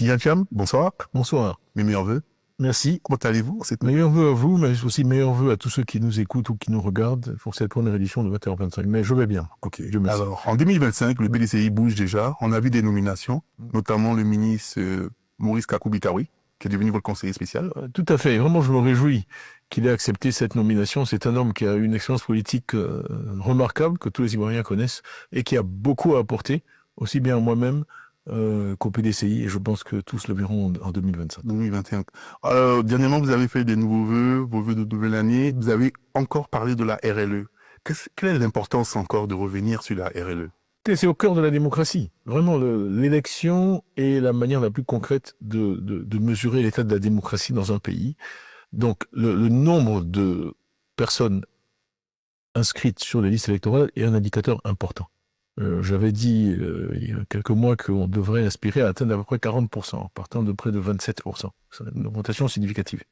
Kylian Cham, bonsoir. Bonsoir. Mes meilleurs vœux. Merci. Comment allez-vous? Meilleurs vœux à vous, mais aussi meilleurs vœux à tous ceux qui nous écoutent ou qui nous regardent pour cette première édition de 21h25. Mais je vais bien. Ok. Dieu merci. Alors, en 2025, le BDCI bouge déjà. On a vu des nominations, notamment le ministre Maurice Kakoubikawi, qui est devenu votre conseiller spécial. Tout à fait. Vraiment, je me réjouis qu'il ait accepté cette nomination. C'est un homme qui a une expérience politique remarquable, que tous les Ivoiriens connaissent, et qui a beaucoup à apporter, aussi bien à moi-même qu'au PDCI, et je pense que tous le verront en 2025. 2021. Alors, dernièrement, vous avez fait des nouveaux vœux, vos vœux de nouvelle année. Vous avez encore parlé de la RLE. Quelle est l'importance encore de revenir sur la RLE? C'est au cœur de la démocratie. Vraiment, l'élection est la manière la plus concrète de mesurer l'état de la démocratie dans un pays. Donc, le nombre de personnes inscrites sur les listes électorales est un indicateur important. J'avais dit il y a quelques mois qu'on devrait aspirer à atteindre à peu près 40%, partant de près de 27%. C'est une augmentation significative.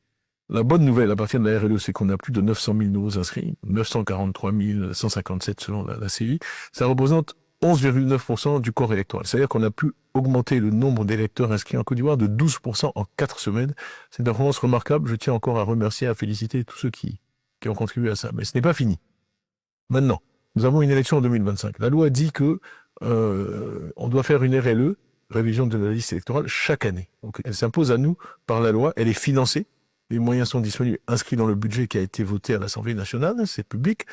La bonne nouvelle à partir de la RLE, c'est qu'on a plus de 900 000 nouveaux inscrits, 943 157 selon la CI. Ça représente 11,9% du corps électoral. C'est-à-dire qu'on a pu augmenter le nombre d'électeurs inscrits en Côte d'Ivoire de 12% en 4 semaines. C'est une performance remarquable. Je tiens encore à remercier, à féliciter tous ceux qui ont contribué à ça. Mais ce n'est pas fini. Maintenant, nous avons une élection en 2025. La loi dit que on doit faire une RLE, révision de la liste électorale, chaque année. Donc elle s'impose à nous par la loi. Elle est financée. Les moyens sont disponibles, inscrits dans le budget qui a été voté à l'Assemblée nationale. C'est public.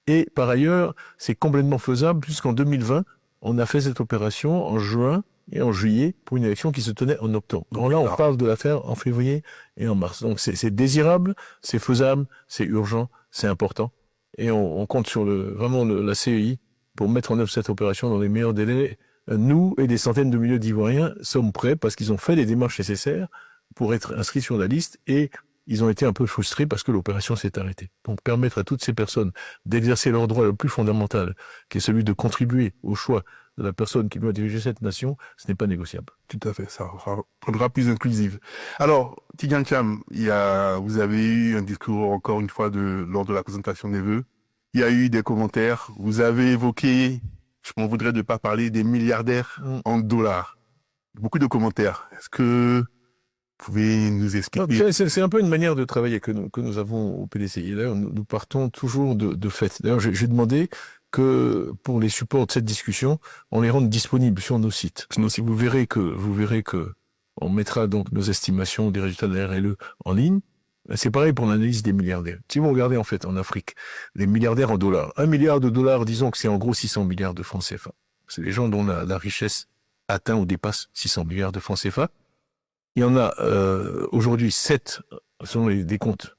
Et par ailleurs, c'est complètement faisable puisqu'en 2020, on a fait cette opération en juin et en juillet pour une élection qui se tenait en octobre. Donc là, on parle de la faire en février et en mars. Donc c'est désirable, c'est faisable, c'est urgent, c'est important. Et on compte sur la CEI pour mettre en œuvre cette opération dans les meilleurs délais. Nous et des centaines de milliers d'Ivoiriens sommes prêts parce qu'ils ont fait les démarches nécessaires pour être inscrits sur la liste et ils ont été un peu frustrés parce que l'opération s'est arrêtée. Donc permettre à toutes ces personnes d'exercer leur droit le plus fondamental, qui est celui de contribuer au choix de la personne qui doit diriger cette nation, ce n'est pas négociable. Tout à fait, ça rendra plus inclusive. Alors, Tidjane Cham, vous avez eu un discours encore une fois lors de la présentation des vœux. Il y a eu des commentaires. Vous avez évoqué, je m'en voudrais de pas parler des milliardaires en dollars. Beaucoup de commentaires. Est-ce que vous pouvez nous expliquer? C'est un peu une manière de travailler que nous avons au PDCI. D'ailleurs, nous partons toujours de fait. D'ailleurs, j'ai demandé que pour les supports de cette discussion, on les rende disponibles sur nos sites. Sinon, si vous verrez que on mettra donc nos estimations des résultats de la RLE en ligne. C'est pareil pour l'analyse des milliardaires. Si vous regardez en fait en Afrique, les milliardaires en dollars, 1 milliard de dollars, disons que c'est en gros 600 milliards de francs CFA. C'est les gens dont la richesse atteint ou dépasse 600 milliards de francs CFA. Il y en a aujourd'hui 7, selon les décomptes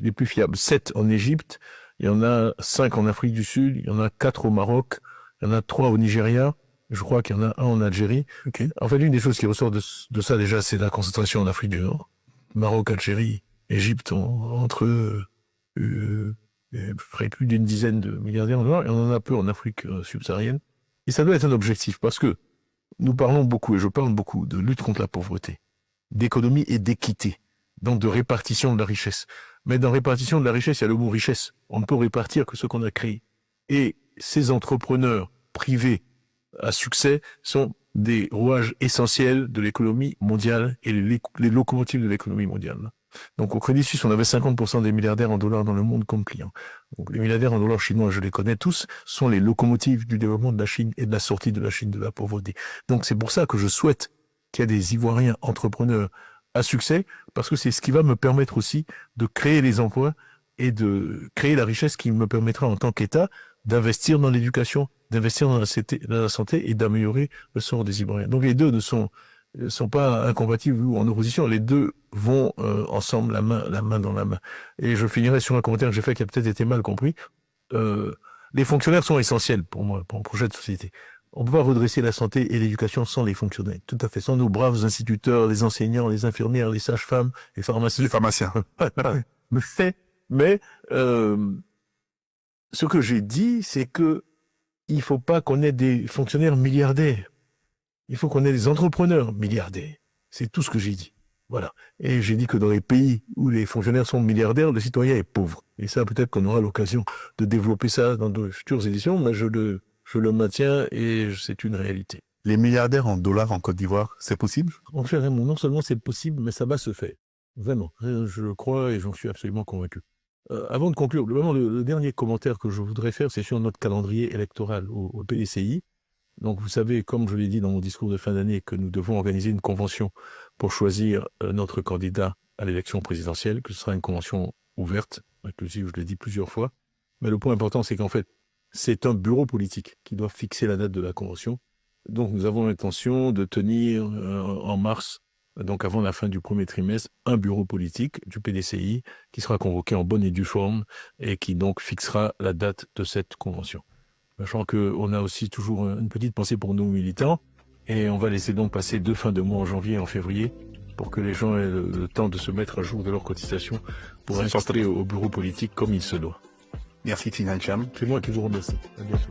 les plus fiables, 7 en Égypte, il y en a 5 en Afrique du Sud, il y en a 4 au Maroc, il y en a 3 au Nigeria, je crois qu'il y en a 1 en Algérie. Okay. En fait, l'une des choses qui ressort de ça déjà, c'est la concentration en Afrique du Nord. Maroc, Algérie, Égypte, entre près plus d'une dizaine de milliardaires en dollars, et on en a peu en Afrique subsaharienne. Et ça doit être un objectif, parce que nous parlons beaucoup, et je parle beaucoup, de lutte contre la pauvreté, d'économie et d'équité, donc de répartition de la richesse. Mais dans répartition de la richesse, il y a le mot richesse. On ne peut répartir que ce qu'on a créé. Et ces entrepreneurs privés à succès sont des rouages essentiels de l'économie mondiale et les locomotives de l'économie mondiale. Donc au Crédit Suisse, on avait 50% des milliardaires en dollars dans le monde comme clients. Donc les milliardaires en dollars chinois, je les connais tous, sont les locomotives du développement de la Chine et de la sortie de la Chine de la pauvreté. Donc c'est pour ça que je souhaite qu'il y ait des Ivoiriens entrepreneurs à succès, parce que c'est ce qui va me permettre aussi de créer les emplois et de créer la richesse qui me permettra en tant qu'État d'investir dans l'éducation, d'investir dans la santé et d'améliorer le sort des Ivoiriens. Donc les deux ne sont pas incompatibles ou en opposition, les deux vont ensemble, la main dans la main. Et je finirai sur un commentaire que j'ai fait qui a peut-être été mal compris. Les fonctionnaires sont essentiels pour moi, pour un projet de société. On ne peut pas redresser la santé et l'éducation sans les fonctionnaires. Tout à fait. Sans nos braves instituteurs, les enseignants, les infirmières, les sages-femmes, les pharmaciens. Les pharmaciens. Mais ce que j'ai dit, c'est que il faut pas qu'on ait des fonctionnaires milliardaires. Il faut qu'on ait des entrepreneurs milliardaires. C'est tout ce que j'ai dit. Voilà. Et j'ai dit que dans les pays où les fonctionnaires sont milliardaires, le citoyen est pauvre. Et ça, peut-être qu'on aura l'occasion de développer ça dans de futures éditions, mais je le maintiens et c'est une réalité. Les milliardaires en dollars en Côte d'Ivoire, c'est possible? Mon cher Raymond, non seulement c'est possible, mais ça va se faire. Vraiment. Je le crois et j'en suis absolument convaincu. Avant de conclure, vraiment, le dernier commentaire que je voudrais faire, c'est sur notre calendrier électoral au PDCI. Donc, vous savez, comme je l'ai dit dans mon discours de fin d'année, que nous devons organiser une convention pour choisir notre candidat à l'élection présidentielle, que ce sera une convention ouverte, inclusive, je l'ai dit plusieurs fois. Mais le point important, c'est qu'en fait, c'est un bureau politique qui doit fixer la date de la convention. Donc, nous avons l'intention de tenir en mars, donc avant la fin du premier trimestre, un bureau politique du PDCI qui sera convoqué en bonne et due forme et qui donc fixera la date de cette convention. Sachant qu'on a aussi toujours une petite pensée pour nos militants et on va laisser donc passer 2 fins de mois en janvier et en février pour que les gens aient le temps de se mettre à jour de leurs cotisations pour s'inscrire au bureau politique comme il se doit. Merci Tidjane Thiam. C'est moi qui vous remercie. À bientôt.